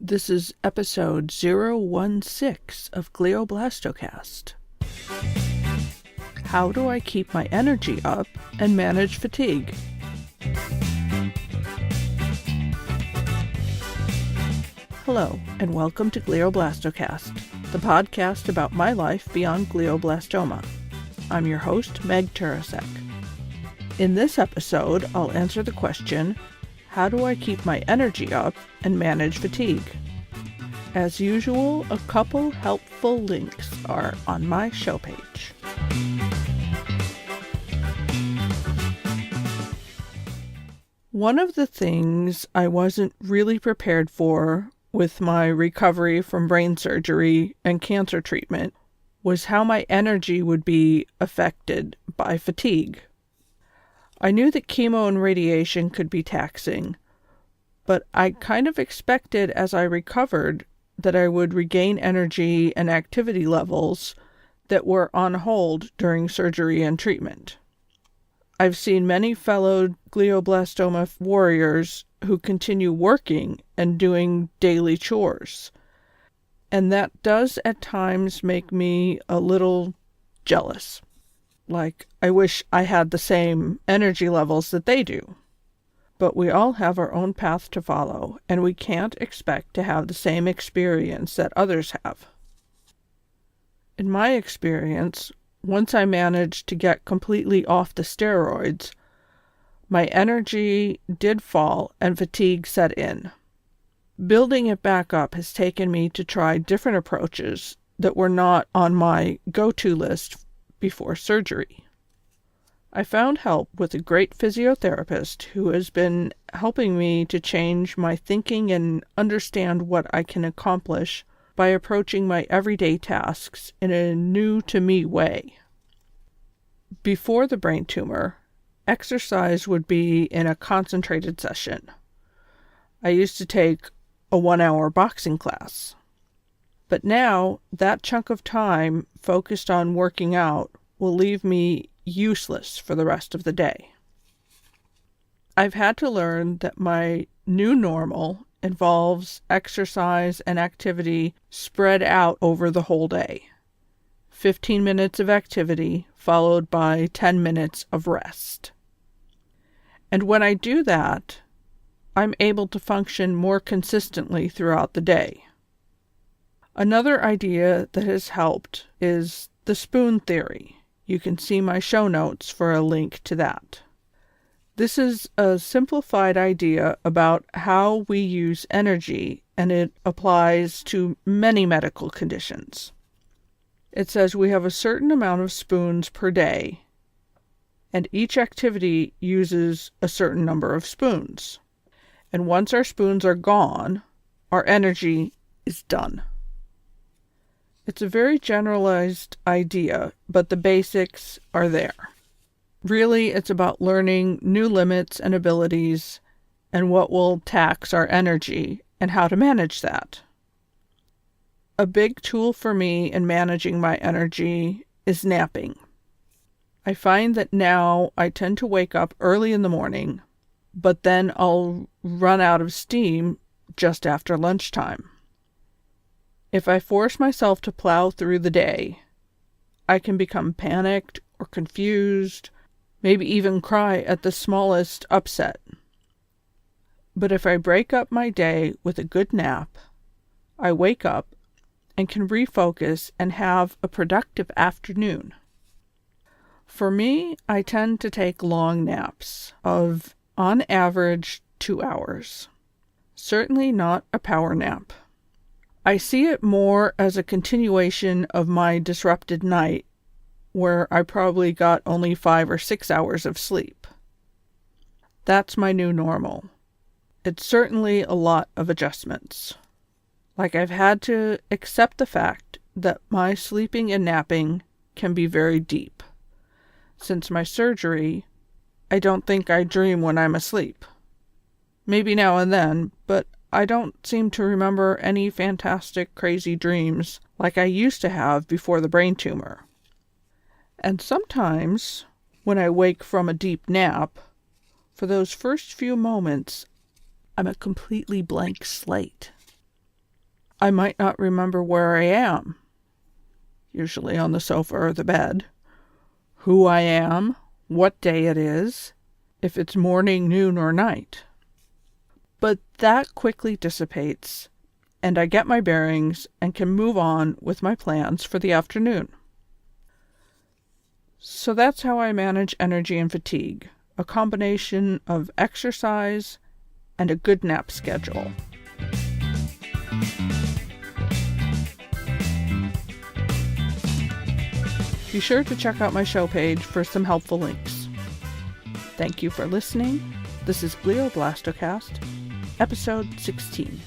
This is episode 016 of Glioblast-O-Cast. How do I keep my energy up and manage fatigue? Hello, and welcome to Glioblast-O-Cast, the podcast about my life beyond glioblastoma. I'm your host, Meg Turasek. In this episode, I'll answer the question, how do I keep my energy up and manage fatigue? As usual, a couple helpful links are on my show page. One of the things I wasn't really prepared for with my recovery from brain surgery and cancer treatment was how my energy would be affected by fatigue. I knew that chemo and radiation could be taxing, but I kind of expected as I recovered that I would regain energy and activity levels that were on hold during surgery and treatment. I've seen many fellow glioblastoma warriors who continue working and doing daily chores, and that does at times make me a little jealous. Like, I wish I had the same energy levels that they do. But we all have our own path to follow, and we can't expect to have the same experience that others have. In my experience, once I managed to get completely off the steroids, my energy did fall and fatigue set in. Building it back up has taken me to try different approaches that were not on my go-to list before surgery. I found help with a great physiotherapist who has been helping me to change my thinking and understand what I can accomplish by approaching my everyday tasks in a new-to-me way. Before the brain tumor, exercise would be in a concentrated session. I used to take a 1-hour boxing class. But now, that chunk of time focused on working out will leave me useless for the rest of the day. I've had to learn that my new normal involves exercise and activity spread out over the whole day. 15 minutes of activity followed by 10 minutes of rest. And when I do that, I'm able to function more consistently throughout the day. Another idea that has helped is the spoon theory. You can see my show notes for a link to that. This is a simplified idea about how we use energy, and it applies to many medical conditions. It says we have a certain amount of spoons per day, and each activity uses a certain number of spoons. And once our spoons are gone, our energy is done. It's a very generalized idea, but the basics are there. Really, it's about learning new limits and abilities and what will tax our energy and how to manage that. A big tool for me in managing my energy is napping. I find that now I tend to wake up early in the morning, but then I'll run out of steam just after lunchtime. If I force myself to plow through the day, I can become panicked or confused, maybe even cry at the smallest upset. But if I break up my day with a good nap, I wake up and can refocus and have a productive afternoon. For me, I tend to take long naps of, on average, 2 hours. Certainly not a power nap. I see it more as a continuation of my disrupted night, where I probably got only 5 or 6 hours of sleep. That's my new normal. It's certainly a lot of adjustments. Like, I've had to accept the fact that my sleeping and napping can be very deep. Since my surgery, I don't think I dream when I'm asleep. Maybe now and then, but I don't seem to remember any fantastic, crazy dreams like I used to have before the brain tumor. And sometimes, when I wake from a deep nap, for those first few moments, I'm a completely blank slate. I might not remember where I am, usually on the sofa or the bed, who I am, what day it is, if it's morning, noon, or night. But that quickly dissipates, and I get my bearings and can move on with my plans for the afternoon. So that's how I manage energy and fatigue, a combination of exercise and a good nap schedule. Be sure to check out my show page for some helpful links. Thank you for listening. This is Glioblast-O-Cast, episode 16.